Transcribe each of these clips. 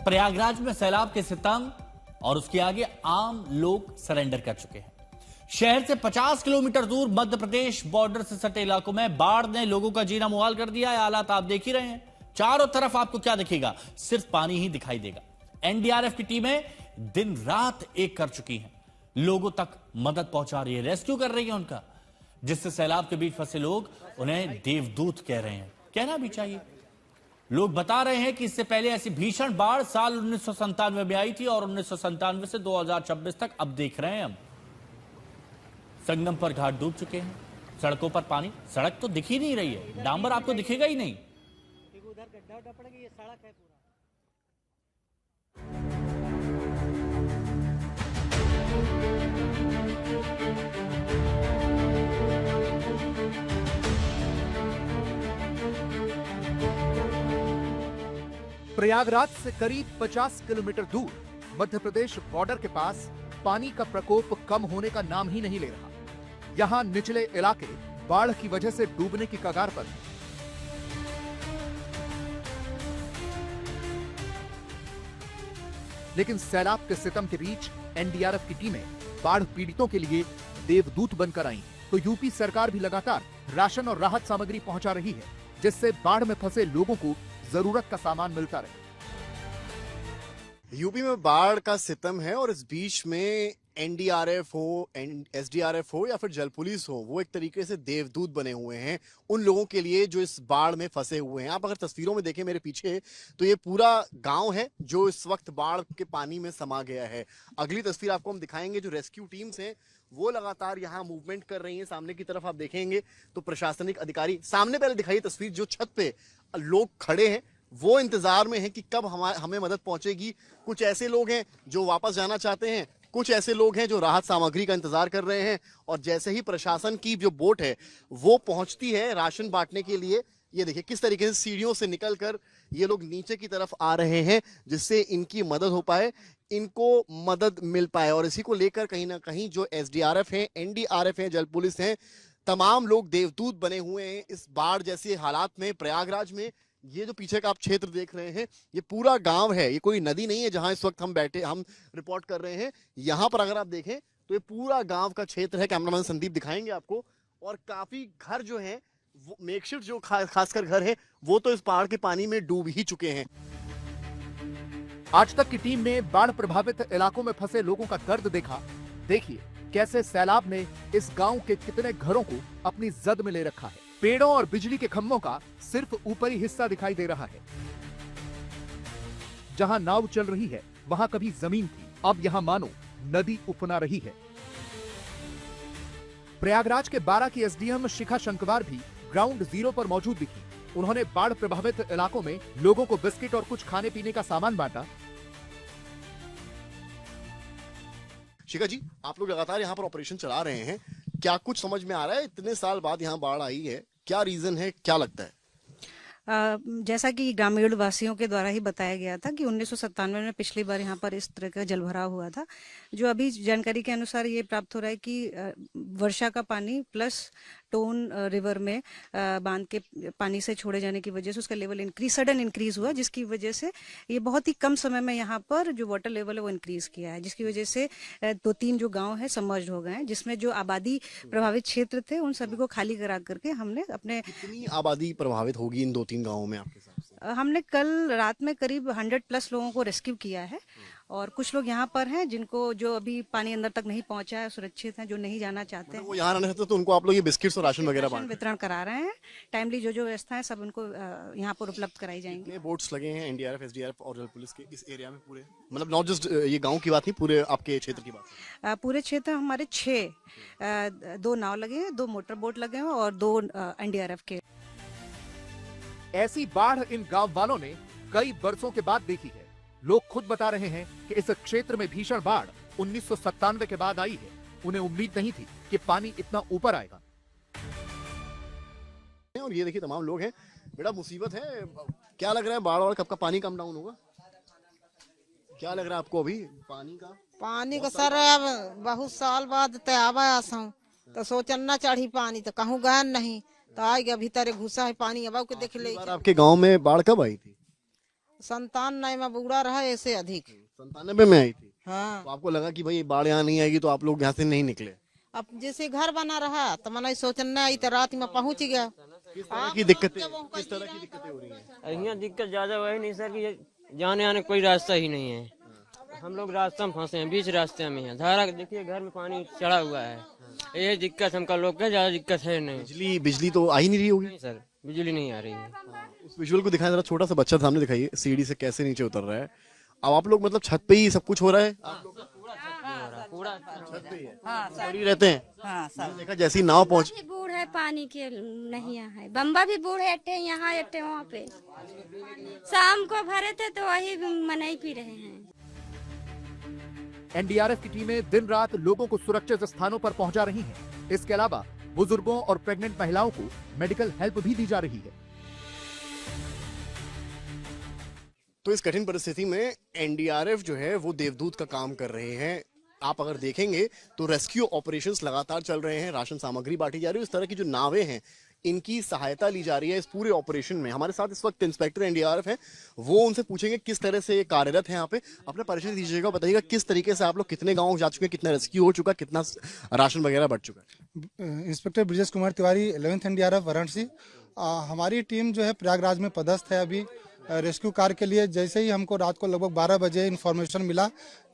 प्रयागराज में सैलाब के सितम और उसके आगे आम लोग सरेंडर कर चुके हैं। शहर से 50 किलोमीटर दूर मध्य प्रदेश बॉर्डर से सटे इलाकों में बाढ़ ने लोगों का जीना मुहाल कर दिया है। हालात आप देख ही रहे हैं, चारों तरफ आपको क्या दिखेगा, सिर्फ पानी ही दिखाई देगा। एनडीआरएफ की टीमें दिन रात एक कर चुकी हैं, लोगों तक मदद पहुंचा रही है, रेस्क्यू कर रही है उनका, जिससे सैलाब के बीच फंसे लोग उन्हें देवदूत कह रहे हैं। कहना भी चाहिए। लोग बता रहे हैं कि इससे पहले ऐसी भीषण बाढ़ साल 1997 में आई थी और 1997 से 2026 तक अब देख रहे हैं हम संगम पर घाट डूब चुके हैं, सड़कों पर पानी, सड़क तो दिख ही नहीं रही है, डांबर आपको दिखेगा ही नहीं। उधर गड्ढा पड़ेगा, ये सड़क है पूरा। प्रयागराज से करीब 50 किलोमीटर दूर मध्य प्रदेश बॉर्डर के पास पानी का प्रकोप कम होने का नाम ही नहीं ले रहा। यहां निचले इलाके बाढ़ की वजह से डूबने की कगार पर हैं। लेकिन सैलाब के सितम के बीच एनडीआरएफ की टीमें बाढ़ पीड़ितों के लिए देवदूत बनकर आई, तो यूपी सरकार भी लगातार राशन और राहत सामग्री पहुंचा रही है, जिससे बाढ़ में फंसे लोगों को जरूरत का सामान मिलता रहे। यूपी में बाढ़ का सितम है और इस बीच में एनडीआरएफ हो, एसडीआरएफ हो या फिर जल पुलिस हो, वो एक तरीके से देवदूत बने हुए हैं उन लोगों के लिए जो इस बाढ़ में फंसे हुए हैं। आप अगर तस्वीरों में देखें मेरे पीछे, तो ये पूरा गांव है जो इस वक्त बाढ़ के पानी में समा गया है। अगली तस्वीर आपको हम दिखाएंगे। जो रेस्क्यू टीम्स हैं वो लगातार यहाँ मूवमेंट कर रही हैं। सामने की तरफ आप देखेंगे तो प्रशासनिक अधिकारी, सामने पहले दिखाइए तस्वीर, जो छत पे लोग खड़े हैं वो इंतजार में हैं कि कब हमें मदद पहुंचेगी। कुछ ऐसे लोग हैं जो वापस जाना चाहते हैं, कुछ ऐसे लोग हैं जो राहत सामग्री का इंतजार कर रहे हैं, और जैसे ही प्रशासन की जो बोट है वो पहुंचती है राशन बांटने के लिए, ये देखिए किस तरीके से सीढ़ियों से निकलकर ये लोग नीचे की तरफ आ रहे हैं, जिससे इनकी मदद हो पाए, इनको मदद मिल पाए। और इसी को लेकर कहीं ना कहीं जो एसडीआरएफ है, एनडीआरएफ है, जल पुलिस है, तमाम लोग देवदूत बने हुए हैं इस बाढ़ जैसे हालात में। प्रयागराज में ये जो पीछे का आप क्षेत्र देख रहे हैं, ये पूरा गांव है, ये कोई नदी नहीं है जहां इस वक्त हम रिपोर्ट कर रहे हैं। यहां पर अगर आप देखें तो ये पूरा गांव का क्षेत्र है। कैमरामैन संदीप दिखाएंगे आपको। और काफी घर जो है, वो मेकशिफ्ट जो खासकर घर है, वो तो इस बाढ़ के पानी में डूब ही चुके हैं। आज तक की टीम ने बाढ़ प्रभावित इलाकों में फंसे लोगों का दर्द देखा। देखिए कैसे सैलाब ने इस गांव के कितने घरों को अपनी जद में ले रखा है। पेड़ों और बिजली के खंभों का सिर्फ ऊपरी हिस्सा दिखाई दे रहा है। जहां नाव चल रही है वहां कभी जमीन थी, अब यहां मानो नदी उफना रही है। प्रयागराज के 12 की एसडीएम शिखा शंकवार भी ग्राउंड जीरो पर मौजूद दिखी। उन्होंने बाढ़ प्रभावित इलाकों में लोगों को बिस्किट और कुछ खाने पीने का सामान बांटा। शिखा जी, आप लोग लगातार यहाँ पर ऑपरेशन चला रहे हैं, क्या कुछ समझ में आ रहा है? इतने साल बाद यहाँ बाढ़ आई है, क्या रीजन है, क्या लगता है? जैसा कि ग्रामीण वासियों के द्वारा ही बताया गया था कि 1997 में पिछली बार यहाँ पर इस तरह का जलभराव हुआ था। जो अभी जानकारी के अनुसार ये प्राप्त हो रहा है कि वर्षा का पानी प्लस टोन रिवर में बांध के पानी से छोड़े जाने की वजह से उसका लेवल सडन इंक्रीज हुआ, जिसकी वजह से ये बहुत ही कम समय में यहाँ पर जो वाटर लेवल है वो इंक्रीज किया है, जिसकी वजह से 2-3 जो गाँव है सबमर्ज हो गए हैं, जिसमें जो आबादी प्रभावित क्षेत्र थे उन सभी को खाली करा करके हमने अपने। कितनी आबादी प्रभावित होगी इन 2-3 गाँवों में आपके हिसाब से? हमने कल रात में करीब 100+ लोगों को रेस्क्यू किया है, और कुछ लोग यहाँ पर हैं जिनको जो अभी पानी अंदर तक नहीं पहुंचा है, सुरक्षित हैं, जो नहीं जाना चाहते हैं। वो यहाँ रहना चाहते तो उनको आप लोग ये बिस्किट्स और राशन वगैरह वितरण करा रहे हैं। टाइमली जो व्यवस्था है सब उनको यहाँ पर उपलब्ध कराई जाएंगी। कितने बोट्स लगे हैं एनडीआरएफ, एसडीआरएफ और जल पुलिस के इस एरिया में पूरे, मतलब नॉट जस्ट ये गाँव की बात नहीं, पूरे आपके क्षेत्र की बात? पूरे क्षेत्र हमारे 6 2 नाव लगे हैं, 2 मोटर बोट लगे हैं और 2 एनडीआरएफ के। ऐसी बाढ़ इन गांव वालों ने कई बरसों के बाद देखी है। लोग खुद बता रहे हैं कि इस क्षेत्र में भीषण बाढ़ 1997 के बाद आई है। उन्हें उम्मीद नहीं थी कि पानी इतना ऊपर आएगा। और ये देखिए तमाम लोग हैं। बेटा मुसीबत है, क्या लग रहा है बाढ़ और कब का पानी कम डाउन होगा? क्या लग रहा है आपको अभी पानी का? पानी का सर अब बहुत साल बाद तयाबा आसा तो सोचना चढ़ी पानी तो कहूँ गए नहीं तो आएगा भीतर घुसा है पानी। अब के देख ले आपके गांव में बाढ़ कब आई थी? 97 में बूढ़ा रहा ऐसे अधिक। 97 में आई थी, हाँ, तो आपको लगा कि भाई बाढ़ यहाँ नहीं आएगी तो आप लोग यहाँ से नहीं निकले? अब जैसे घर बना रहा तो मैंने सोचना आई तो रात में पहुंच गया। किस तरह की दिक्कतें हो रही हैं? यहाँ दिक्कत ज्यादा वही नहीं सर कि जाने आने कोई रास्ता ही नहीं है। हम लोग रास्ते में फंसे हैं, बीच रास्ते में हैं। धारा देखिए घर में पानी चढ़ा हुआ है, ये दिक्कत हमका लोग का ज्यादा दिक्कत है नहीं। बिजली तो आ ही नहीं रही होगी? नहीं सर, बिजली नहीं आ रही है। उस विजुअल को दिखाएं जरा, छोटा सा बच्चा सामने दिखाइए सीढ़ी से कैसे नीचे उतर रहा है। अब आप लोग मतलब छत पे ही सब कुछ हो रहा है? आप लोग पूरा छत पे ही है? ऊपर रहते हैं? मैंने देखा जैसे ही नाव पहुंच भी बूढ़ है, पानी के नहीं है। बम्बा भी बूढ़ है, अट्टे यहाँ अट्टे वहाँ पे। शाम को भरे थे तो वही मनाई पी रहे हैं। एनडीआरएफ की टीमें दिन रात लोगों को सुरक्षित स्थानों पर पहुंचा रही हैं। इसके अलावा बुजुर्गों और प्रेग्नेंट महिलाओं को मेडिकल हेल्प भी दी जा रही है। तो इस कठिन परिस्थिति में एनडीआरएफ जो है वो देवदूत का काम कर रहे हैं। आप अगर देखेंगे तो रेस्क्यू ऑपरेशंस लगातार चल रहे हैं, राशन सामग्री बांटी जा रही है। इस तरह की जो नावें हैं इनकी सहायता ली जा रही है इस पूरे ऑपरेशन में। हमारे साथ इस वक्त इंस्पेक्टर एनडीआरएफ हैं, वो उनसे पूछेंगे किस तरह से ये कार्यरत है यहाँ पे। अपना परिचय दीजिएगा, बताइएगा किस तरीके से आप लोग कितने गाँव जा चुके हैं, कितना रेस्क्यू हो चुका, कितना राशन वगैरह बढ़ चुका है? Inspector Brijesh Kumar Tiwari, 11th NDRF Varanasi. हमारी टीम जो है प्रयागराज में पदस्थ है अभी रेस्क्यू कार्य के लिए। जैसे ही हमको रात को लगभग 12 बजे इन्फॉर्मेशन मिला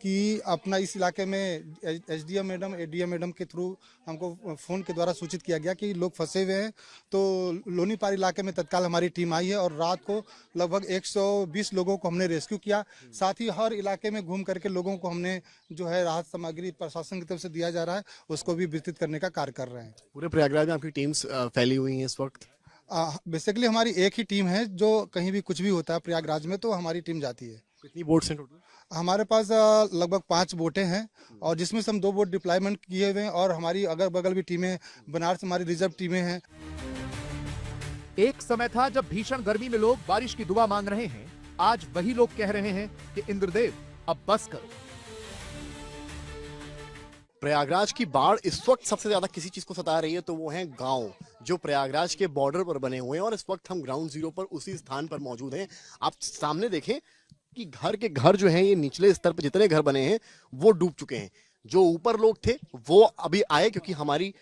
कि अपना इस इलाके में एसडीएम मैडम, एडीएम मैडम के थ्रू हमको फ़ोन के द्वारा सूचित किया गया कि लोग फंसे हुए हैं, तो लोनीपार इलाके में तत्काल हमारी टीम आई है और रात को लगभग 120 लोगों को हमने रेस्क्यू किया। साथ ही हर इलाके में घूम करके लोगों को हमने जो है राहत सामग्री प्रशासन की तरफ से दिया जा रहा है उसको भी वितरित करने का कार्य कर रहे हैं। पूरे प्रयागराज में आपकी टीम्स फैली हुई हैं इस वक्त? बेसिकली हमारी एक ही टीम है, जो कहीं भी कुछ भी होता है प्रयागराज में तो हमारी टीम जाती है। कितनी बोट्स हैं टोटल? हमारे पास लगभग 5 बोटें हैं और जिसमें से हम 2 बोट डिप्लॉयमेंट किए हुए हैं और हमारी अगल बगल भी टीमें, बनारस हमारी रिजर्व टीमें हैं। एक समय था जब भीषण गर्मी में लोग बारिश की दुआ मांग रहे हैं। आज वही लोग कह रहे हैं कि इंद्रदेव अब बस करो। प्रयागराज की बाढ़ इस वक्त सबसे ज्यादा किसी चीज को सता रही है तो वो है गांव जो प्रयागराज के बॉर्डर पर बने हुए हैं, और इस वक्त हम ग्राउंड जीरो पर उसी स्थान पर मौजूद हैं। आप सामने देखें कि घर के घर जो हैं, ये निचले स्तर पर जितने घर बने हैं वो डूब चुके हैं। जो ऊपर लोग थे वो अभी आए, क्योंकि हमारी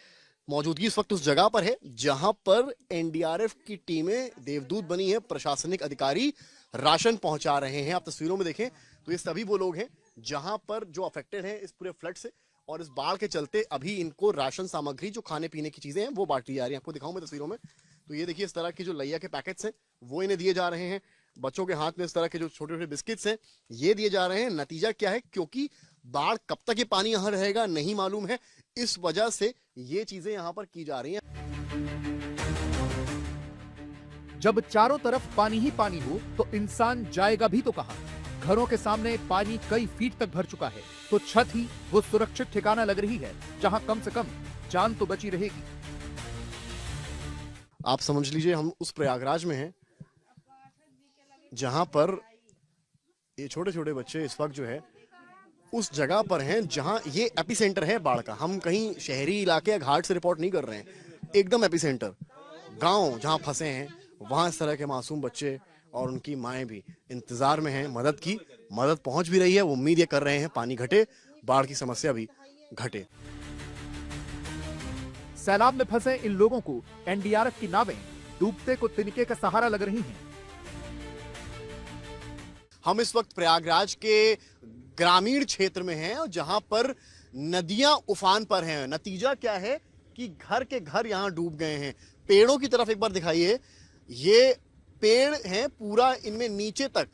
मौजूदगी इस वक्त उस जगह पर है जहां पर एनडीआरएफ की टीमें देवदूत बनी है। प्रशासनिक अधिकारी राशन पहुंचा रहे हैं। आप तस्वीरों में देखें तो ये सभी वो लोग हैं जहां पर जो अफेक्टेड हैं इस पूरे फ्लड से, और इस बाढ़ के चलते अभी इनको राशन सामग्री जो खाने पीने की चीजें हैं वो बांटी जा रही है। आपको दिखाऊं मैं तस्वीरों में, तो ये देखिए इस तरह की जो लैया के पैकेट्स हैं वो इन्हें दिए जा रहे हैं। बच्चों के हाथ में इस तरह के जो छोटे छोटे बिस्किट्स हैं ये दिए जा रहे हैं। नतीजा क्या है, क्योंकि बाढ़ कब तक ये पानी यहाँ रहेगा नहीं मालूम है, इस वजह से ये चीजें यहाँ पर की जा रही हैं। जब चारों तरफ पानी ही पानी हो तो इंसान जाएगा भी तो कहां? घरों के सामने पानी कई फीट तक भर चुका है, तो छत ही वो सुरक्षित ठिकाना लग रही है जहां कम से कम जान तो बची रहेगी। आप समझ लीजिए हम उस प्रयागराज में हैं जहां पर ये छोटे छोटे बच्चे इस वक्त जो है उस जगह पर हैं जहां ये एपिसेंटर है बाढ़ का। हम कहीं शहरी इलाके या घाट से रिपोर्ट नहीं कर रहे हैं, एकदम एपिसेंटर गांव जहां फंसे हैं वहां इस तरह के मासूम बच्चे और उनकी माएं भी इंतजार में हैं मदद की। मदद पहुंच भी रही है, वो उम्मीद ये कर रहे हैं पानी घटे, बाढ़ की समस्या भी घटे। सैलाब में फंसे इन लोगों को एनडीआरएफ की नावें डूबते को तिनके का सहारा लग रही हैं। हम इस वक्त प्रयागराज के ग्रामीण क्षेत्र में हैं और जहां पर नदियां उफान पर हैं। नतीजा क्या है कि घर के घर यहां डूब गए हैं। पेड़ों की तरफ एक बार दिखाइए, ये पेड़ हैं पूरा, इनमें नीचे तक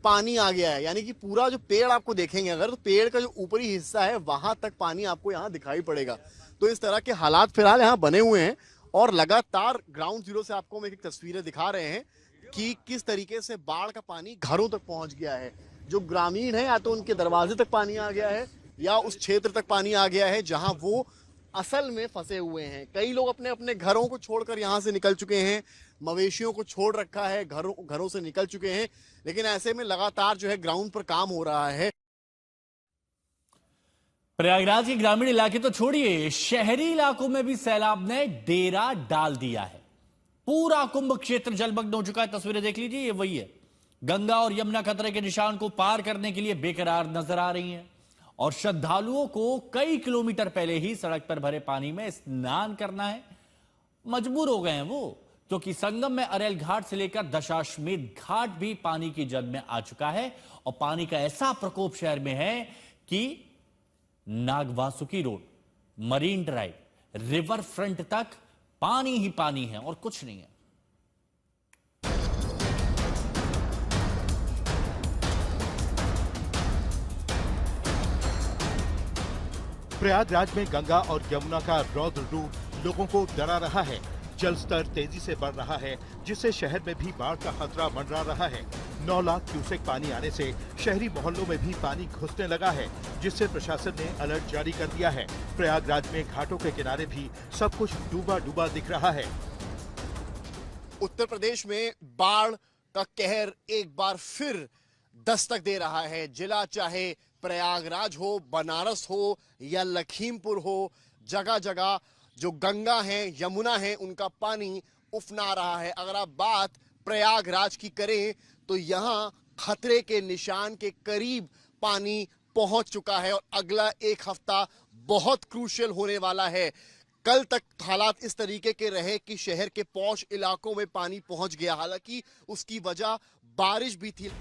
पानी आ गया है। यानी कि पूरा जो पेड़ आपको देखेंगे अगर, तो पेड़ का जो ऊपरी हिस्सा है वहां तक पानी आपको यहां दिखाई पड़ेगा। तो इस तरह के हालात फिलहाल यहां बने हुए हैं और लगातार ग्राउंड जीरो से आपको हम एक तस्वीरें दिखा रहे हैं कि किस तरीके से बाढ़ का पानी घरों तक पहुंच गया है। जो ग्रामीण है या तो उनके दरवाजे तक पानी आ गया है या उस क्षेत्र तक पानी आ गया है जहां वो असल में फंसे हुए हैं। कई लोग अपने अपने घरों को छोड़कर यहां से निकल चुके हैं, मवेशियों को छोड़ रखा है, घरों से निकल चुके हैं। लेकिन ऐसे में लगातार जो है ग्राउंड पर काम हो रहा है। प्रयागराज के ग्रामीण इलाके तो छोड़िए, शहरी इलाकों में भी सैलाब ने डेरा डाल दिया है। पूरा कुंभ क्षेत्र जलमग्न हो चुका है। तस्वीरें देख लीजिए, ये वही है गंगा और यमुना खतरे के निशान को पार करने के लिए बेकरार नजर आ रही हैं और श्रद्धालुओं को कई किलोमीटर पहले ही सड़क पर भरे पानी में स्नान करना है। मजबूर हो गए हैं वो, क्योंकि संगम में अरेल घाट से लेकर दशाश्वमेध घाट भी पानी की जद में आ चुका है और पानी का ऐसा प्रकोप शहर में है कि Nagvasuki road, Marine Drive, riverfront तक पानी ही पानी है और कुछ नहीं है। प्रयागराज में गंगा और यमुना का रौद्र रूप लोगों को डरा रहा है। जल स्तर तेजी से बढ़ रहा है, जिससे शहर में भी बाढ़ का खतरा मंडरा रहा है। 9 लाख क्यूसेक पानी आने से शहरी मोहल्लों में भी पानी घुसने लगा है, जिससे प्रशासन ने अलर्ट जारी कर दिया है। प्रयागराज में घाटों के किनारे भी सब कुछ डूबा डूबा दिख रहा है। उत्तर प्रदेश में बाढ़ का कहर एक बार फिर दस्तक दे रहा है। जिला चाहे प्रयागराज हो, बनारस हो या लखीमपुर हो, जगह जगह जो गंगा है, यमुना है, उनका पानी उफना रहा है। अगर आप बात प्रयागराज की करें तो यहाँ खतरे के निशान के करीब पानी पहुंच चुका है और अगला एक हफ्ता बहुत क्रूशियल होने वाला है। कल तक हालात इस तरीके के रहे कि शहर के पॉश इलाकों में पानी पहुंच गया, हालांकि उसकी वजह बारिश भी थी।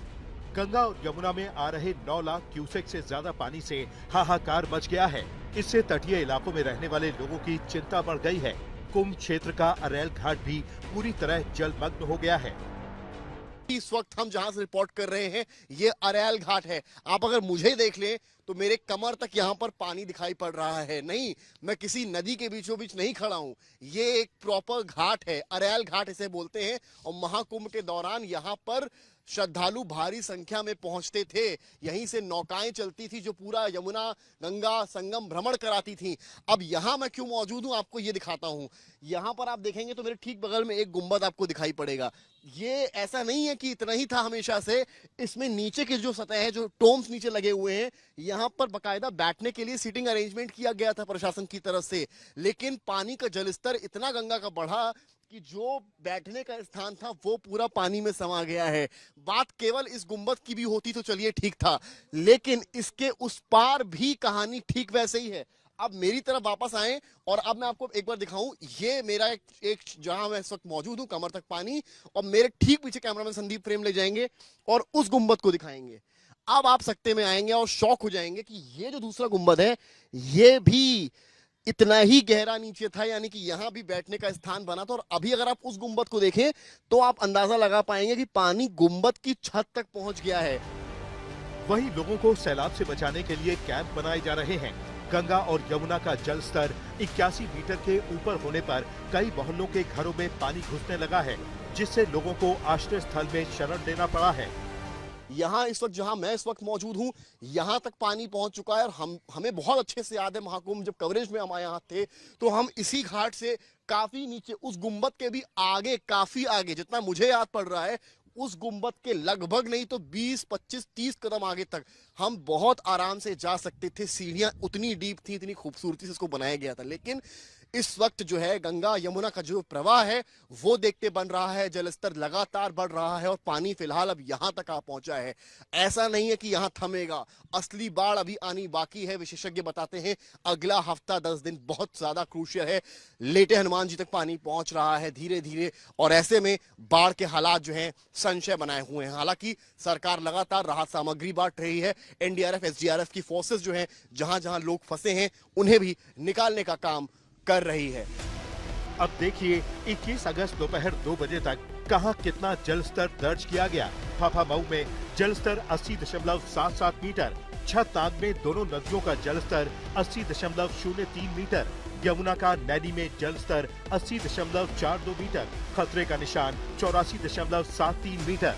गंगा और यमुना में आ रहे 9 लाख क्यूसेक से ज्यादा पानी से हाहाकार मच गया है। इससे तटीय इलाकों में रहने वाले लोगों की चिंता बढ़ गई है। कुंभ क्षेत्र का अरेल घाट भी पूरी तरह जलमग्न हो गया है। इस वक्त हम जहां से रिपोर्ट कर रहे हैं ये अरेल घाट है। आप अगर मुझे देख लें तो मेरे कमर तक यहाँ पर पानी दिखाई पड़ रहा है। नहीं, मैं किसी नदी के बीचों बीच नहीं खड़ा हूँ। ये एक प्रॉपर घाट है, अरेल घाट इसे बोलते हैं। और महाकुंभ के दौरान यहाँ पर श्रद्धालु भारी संख्या में पहुंचते थे। यहीं से नौकाएं चलती थी जो पूरा यमुना गंगा संगम भ्रमण कराती थी। अब यहां मैं क्यों मौजूद हूं आपको ये दिखाता हूं। यहां पर आप देखेंगे तो मेरे ठीक बगल में एक गुंबद आपको दिखाई पड़ेगा। ये ऐसा नहीं है कि इतना ही था हमेशा से, इसमें नीचे की जो सतह है, जो टोम्स नीचे लगे हुए हैं, यहाँ पर बकायदा बैठने के लिए सीटिंग अरेंजमेंट किया गया था प्रशासन की तरफ से। लेकिन पानी का जलस्तर इतना गंगा का बढ़ा कि जो बैठने का स्थान था वो पूरा पानी में समा गया है। बात केवल इस गुंबद की भी होती तो चलिए ठीक था, लेकिन इसके उस पार भी कहानी ठीक वैसे ही है। अब मेरी तरफ वापस आए और अब मैं आपको एक बार दिखाऊं। ये मेरा एक जहां मैं इस वक्त मौजूद हूं, कमर तक पानी, और मेरे ठीक पीछे कैमरामैन संदीप प्रेम ले जाएंगे और उस गुंबद को दिखाएंगे। अब आप सकते में आएंगे और शौक हो जाएंगे कि ये जो दूसरा गुंबद है ये भी इतना ही गहरा नीचे था, यानी कि यहां भी बैठने का स्थान बना था। और अभी अगर आप उस गुंबद को देखें तो आप अंदाजा लगा पाएंगे कि पानी गुंबद की छत तक पहुंच गया है। वहीं लोगों को सैलाब से बचाने के लिए कैंप बनाए जा रहे हैं। गंगा और यमुना का जल स्तर 81 मीटर के ऊपर होने पर कई मोहल्लों के घरों में पानी घुसने लगा है, जिससे लोगों को आश्रय स्थल में शरण लेना पड़ा है। यहाँ इस वक्त जहां मैं इस वक्त मौजूद हूं, यहां तक पानी पहुंच चुका है। और हमें बहुत अच्छे से याद है, महाकुंभ जब कवरेज में हम यहाँ थे तो हम इसी घाट से काफी नीचे, उस गुंबद के भी आगे, काफी आगे, जितना मुझे याद पड़ रहा है उस गुंबद के लगभग नहीं तो 20, 25, 30 कदम आगे तक हम बहुत आराम से जा सकते थे। सीढ़ियां उतनी डीप थी, इतनी खूबसूरती से इसको बनाया गया था। लेकिन इस वक्त जो है गंगा यमुना का जो प्रवाह है वो देखते बन रहा है, जलस्तर लगातार बढ़ रहा है और पानी फिलहाल अब यहां तक आ पहुंचा है। ऐसा नहीं है कि यहां थमेगा, असली बाढ़ अभी आनी बाकी है। विशेषज्ञ बताते हैं अगला हफ्ता 10 दिन बहुत ज्यादा क्रूशियल है। लेटे हनुमान जी तक पानी पहुंच रहा है धीरे धीरे, और ऐसे में बाढ़ के हालात जो हैं संशय बनाए हुए हैं। हालांकि सरकार लगातार राहत सामग्री बांट रही है। एनडीआरएफ, एसडीआरएफ की फोर्सेस जो हैं जहां जहां लोग फंसे हैं उन्हें भी निकालने का काम कर रही है। अब देखिए 21 अगस्त दोपहर 2 बजे तक कहां कितना जल स्तर दर्ज किया गया। फाफामऊ में जल स्तर 80.77 मीटर, छतनाग में दोनों नदियों का जल स्तर 80.03 मीटर, यमुना का नैनी में जल स्तर 80.42 मीटर, खतरे का निशान 84.73 मीटर।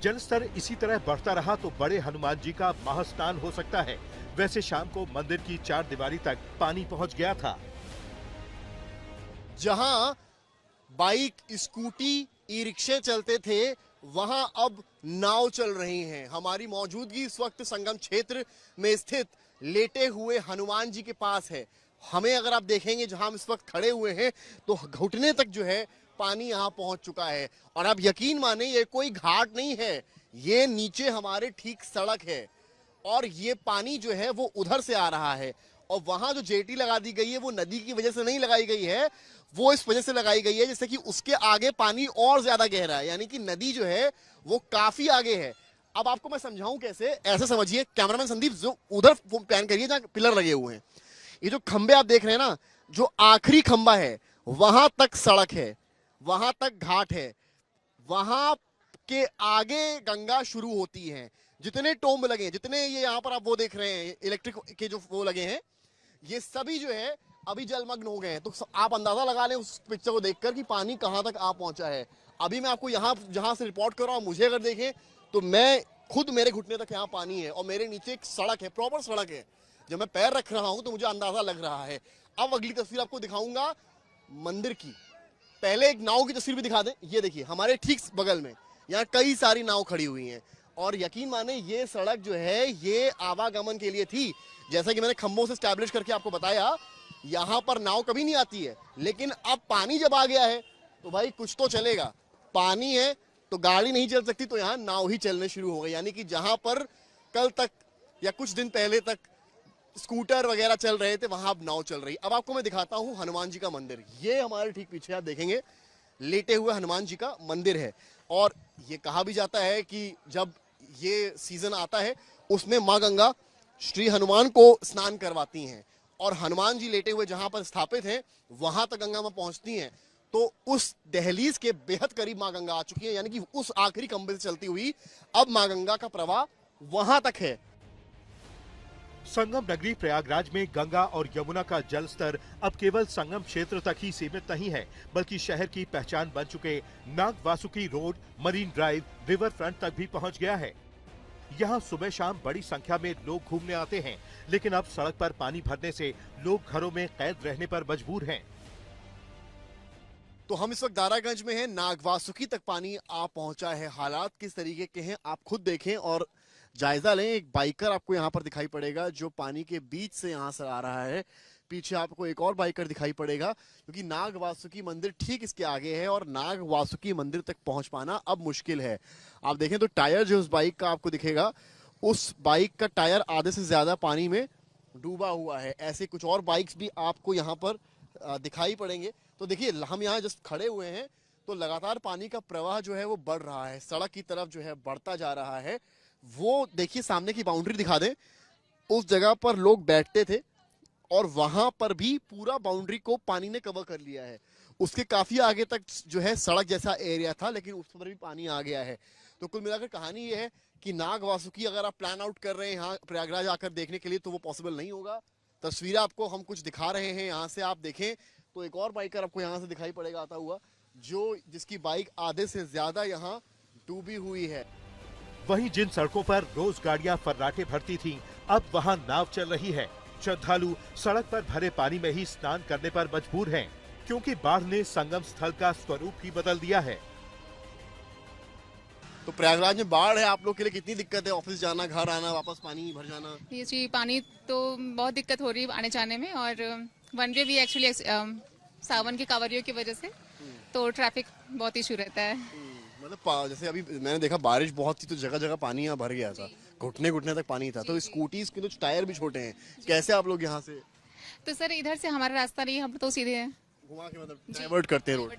जल स्तर इसी तरह बढ़ता रहा तो बड़े हनुमान जी का महास्नान हो सकता है। वैसे शाम को मंदिर की 4 दीवारी तक पानी पहुंच गया था। जहां बाइक, स्कूटी, ई रिक्शे चलते थे वहां अब नाव चल रही हैं। हमारी मौजूदगी इस वक्त संगम क्षेत्र में स्थित लेटे हुए हनुमान जी के पास है। हमें अगर आप देखेंगे जहां हम इस वक्त खड़े हुए हैं तो घुटने तक जो है पानी यहाँ पहुंच चुका है। और आप यकीन माने ये कोई घाट नहीं है, ये नीचे हमारे ठीक सड़क है और ये पानी जो है वो उधर से आ रहा है। और वहां जो जेटी लगा दी गई है वो नदी की वजह से नहीं लगाई गई है, वो इस वजह से लगाई गई है जैसे कि उसके आगे पानी और ज्यादा गहरा है, यानी कि नदी जो है वो काफी आगे है। अब आपको मैं समझाऊं कैसे, ऐसे समझिए, कैमरामैन संदीप जो उधर प्लान करिए जहां पिलर लगे हुए हैं, ये जो खंबे आप देख रहे हैं ना, जो आखिरी खंबा है वहां तक सड़क है, वहां तक घाट है, वहां के आगे गंगा शुरू होती है। जितने टोम्ब लगे हैं, जितने ये यहाँ पर आप वो देख रहे हैं इलेक्ट्रिक के जो वो लगे हैं, ये सभी जो है अभी जलमग्न हो गए हैं। तो आप अंदाजा लगा लें उस पिक्चर को देखकर कि पानी कहां तक आ पहुंचा है। अभी मैं आपको यहाँ जहां से रिपोर्ट कर रहा हूं, मुझे अगर देखें तो मैं खुद, मेरे घुटने तक यहाँ पानी है और मेरे नीचे एक सड़क है, प्रॉपर सड़क है। जब मैं पैर रख रहा हूं तो मुझे अंदाजा लग रहा है। अब अगली तस्वीर आपको दिखाऊंगा मंदिर की। पहले एक नाव की तस्वीर भी दिखा दें। ये देखिए हमारे ठीक बगल में यहाँ कई सारी नाव खड़ी हुई हैं और यकीन माने ये सड़क जो है ये आवागमन के लिए थी। जैसा कि मैंने खंभों से स्टैब्लिश करके आपको बताया, यहाँ पर नाव कभी नहीं आती है, लेकिन अब पानी जब आ गया है तो भाई कुछ तो चलेगा। पानी है तो गाड़ी नहीं चल सकती, तो यहाँ नाव ही चलने शुरू हो गई। यानी कि जहां पर कल तक या कुछ दिन पहले तक स्कूटर वगैरह चल रहे थे, वहां अब नाव चल रही। अब आपको मैं दिखाता हूं हनुमान जी का मंदिर। ये हमारे ठीक पीछे आप देखेंगे लेटे हुए हनुमान जी का मंदिर है। और ये कहा भी जाता है कि जब ये सीजन आता है उसमें माँ गंगा श्री हनुमान को स्नान करवाती हैं और हनुमान जी लेटे हुए जहां पर स्थापित हैं वहां तक गंगा में पहुंचती हैं। तो उस दहलीज के बेहद करीब माँ गंगा आ चुकी है, यानी कि उस आखिरी खंभे से चलती हुई अब माँ गंगा का प्रवाह वहां तक है। संगम नगरी प्रयागराज में गंगा और यमुना का जल स्तर अब केवल संगम क्षेत्र तक ही सीमित नहीं है, बल्कि शहर की पहचान बन चुके Nag Vasuki road, Marine Drive, riverfront तक भी पहुंच गया है। यहाँ सुबह शाम बड़ी संख्या में लोग घूमने आते हैं, लेकिन अब सड़क पर पानी भरने से लोग घरों में कैद रहने पर मजबूर हैं। तो हम इस वक्त दारागंज में हैं, नागवासुकी तक पानी आ पहुंचा है। हालात किस तरीके के हैं आप खुद देखें और जायजा लें। एक बाइकर आपको यहाँ पर दिखाई पड़ेगा जो पानी के बीच से यहाँ से आ रहा है। पीछे आपको एक और बाइकर दिखाई पड़ेगा, क्योंकि नाग वासुकी मंदिर ठीक इसके आगे है और नाग वासुकी मंदिर तक पहुंच पाना अब मुश्किल है। आप देखें तो टायर जो उस बाइक का आपको दिखेगा, उस बाइक का टायर आधे से ज्यादा पानी में डूबा हुआ है। ऐसे कुछ और बाइक्स भी आपको यहाँ पर दिखाई पड़ेंगे। तो देखिए हम यहाँ जस्ट खड़े हुए हैं तो लगातार पानी का प्रवाह जो है वो बढ़ रहा है, सड़क की तरफ जो है बढ़ता जा रहा है। वो देखिए सामने की बाउंड्री दिखा दें, उस जगह पर लोग बैठते थे और वहां पर भी पूरा बाउंड्री को पानी ने कवर कर लिया है। उसके काफी आगे तक जो है सड़क जैसा एरिया था, लेकिन उस पर भी पानी आ गया है। तो कुल मिलाकर कहानी ये है कि नाग वासुकी अगर आप प्लान आउट कर रहे हैं यहाँ प्रयागराज आकर देखने के लिए तो वो पॉसिबल नहीं होगा। तस्वीरें आपको हम कुछ दिखा रहे हैं, यहाँ से आप देखें तो एक और बाइकर आपको यहाँ से दिखाई पड़ेगा आता हुआ, जो जिसकी बाइक आधे से ज्यादा यहाँ डूबी हुई है। वहीं जिन सड़कों पर रोज गाड़ियां फर्राटे भरती थीं, अब वहां नाव चल रही है। श्रद्धालु सड़क पर भरे पानी में ही स्नान करने पर मजबूर हैं, क्योंकि बाढ़ ने संगम स्थल का स्वरूप ही बदल दिया है। तो प्रयागराज में बाढ़ है, आप लोग के लिए कितनी दिक्कत है? ऑफिस जाना, घर आना, वापस पानी भर जाना। ये जी पानी तो बहुत दिक्कत हो रही है आने जाने में, और वन वे भी एक्चुअली सावन की कांवरियों की वजह से तो ट्रैफिक बहुत इशू रहता है। मतलब जैसे अभी मैंने देखा बारिश बहुत थी तो जगह जगह पानी यहाँ भर गया था, घुटने घुटने तक पानी था। तो स्कूटीज के तो टायर भी छोटे हैं, कैसे आप लोग यहाँ से? तो सर इधर से हमारा रास्ता नहीं, हम तो सीधे घुमा के मतलब डाइवर्ट करते हैं रोड।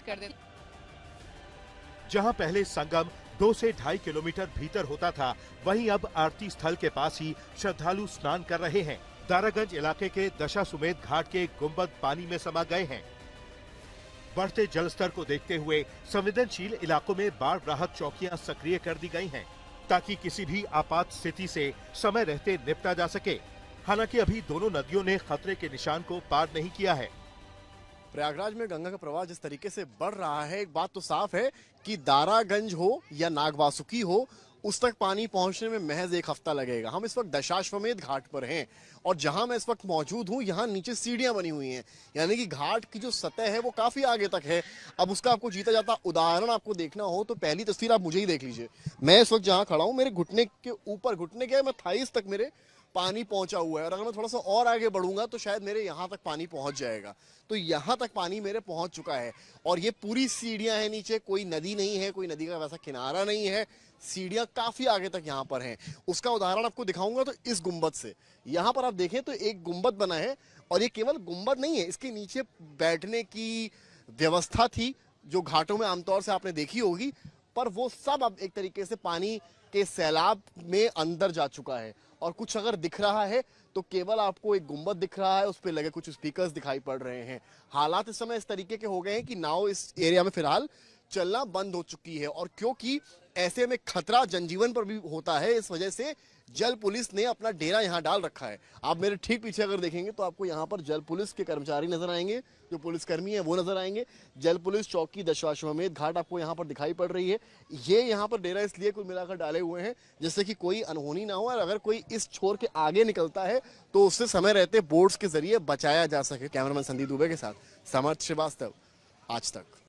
जहाँ पहले संगम 2 से 2.5 किलोमीटर भीतर होता था, वहीं अब आरती स्थल के पास ही श्रद्धालु स्नान कर रहे हैं। दारागंज इलाके के दशाश्वमेध घाट के गुंबद पानी में समा गए हैं। बढ़ते जलस्तर को देखते हुए संवेदनशील इलाकों में बाढ़ राहत चौकियां सक्रिय कर दी गई हैं, ताकि किसी भी आपात स्थिति से समय रहते निपटा जा सके। हालांकि अभी दोनों नदियों ने खतरे के निशान को पार नहीं किया है। प्रयागराज में गंगा का प्रवाह जिस तरीके से बढ़ रहा है, एक बात तो साफ है कि दारागंज हो या नागवासुकी हो, उस तक पानी पहुंचने में महज 1 हफ्ता लगेगा। हम इस वक्त दशाश्वमेध घाट पर हैं और जहां मैं इस वक्त मौजूद हूं, यहाँ नीचे सीढ़ियां बनी हुई हैं, यानी कि घाट की जो सतह है वो काफी आगे तक है। अब उसका आपको जीता जाता उदाहरण आपको देखना हो तो पहली तस्वीर आप मुझे ही देख लीजिए। मैं इस वक्त जहां खड़ा हूं, मेरे घुटने के ऊपर, घुटने क्या है, मैं थाइस तक मेरे पानी पहुंचा हुआ है और अगर मैं थोड़ा सा और आगे बढ़ूंगा तो शायद मेरे यहाँ तक पानी पहुंच जाएगा। तो यहाँ तक पानी मेरे पहुंच चुका है और ये पूरी सीढ़ियां हैं नीचे, कोई नदी नहीं है, कोई नदी का वैसा किनारा नहीं है, सीढ़ियां काफी आगे तक यहाँ पर हैं। उसका उदाहरण आपको दिखाऊंगा तो इस गुंबद से, यहाँ पर आप देखें तो एक गुंबद बना है और ये केवल गुंबद नहीं है, इसके नीचे बैठने की व्यवस्था थी जो घाटों में आमतौर से आपने देखी होगी, पर वो सब अब एक तरीके से पानी के सैलाब में अंदर जा चुका है और कुछ अगर दिख रहा है तो केवल आपको एक गुंबद दिख रहा है, उस पे लगे कुछ स्पीकर्स दिखाई पड़ रहे हैं। हालात इस समय इस तरीके के हो गए हैं कि नाव इस एरिया में फिलहाल चलना बंद हो चुकी है और क्योंकि ऐसे में खतरा जनजीवन पर भी होता है, इस वजह से जल पुलिस ने अपना डेरा यहाँ डाल रखा है। आप मेरे ठीक पीछे अगर देखेंगे तो आपको यहाँ पर जल पुलिस के कर्मचारी नजर आएंगे, जो पुलिसकर्मी है वो नजर आएंगे। जल पुलिस चौकी दशाश्वमेध घाट आपको यहाँ पर दिखाई पड़ रही है। ये यहाँ पर डेरा इसलिए कुल मिलाकर डाले हुए हैं जिससे कि कोई अनहोनी ना हो और अगर कोई इस छोर के आगे निकलता है तो उससे समय रहते बोट्स के जरिए बचाया जा सके। कैमरामैन संदीप दुबे के साथ समर्थ श्रीवास्तव, आज तक।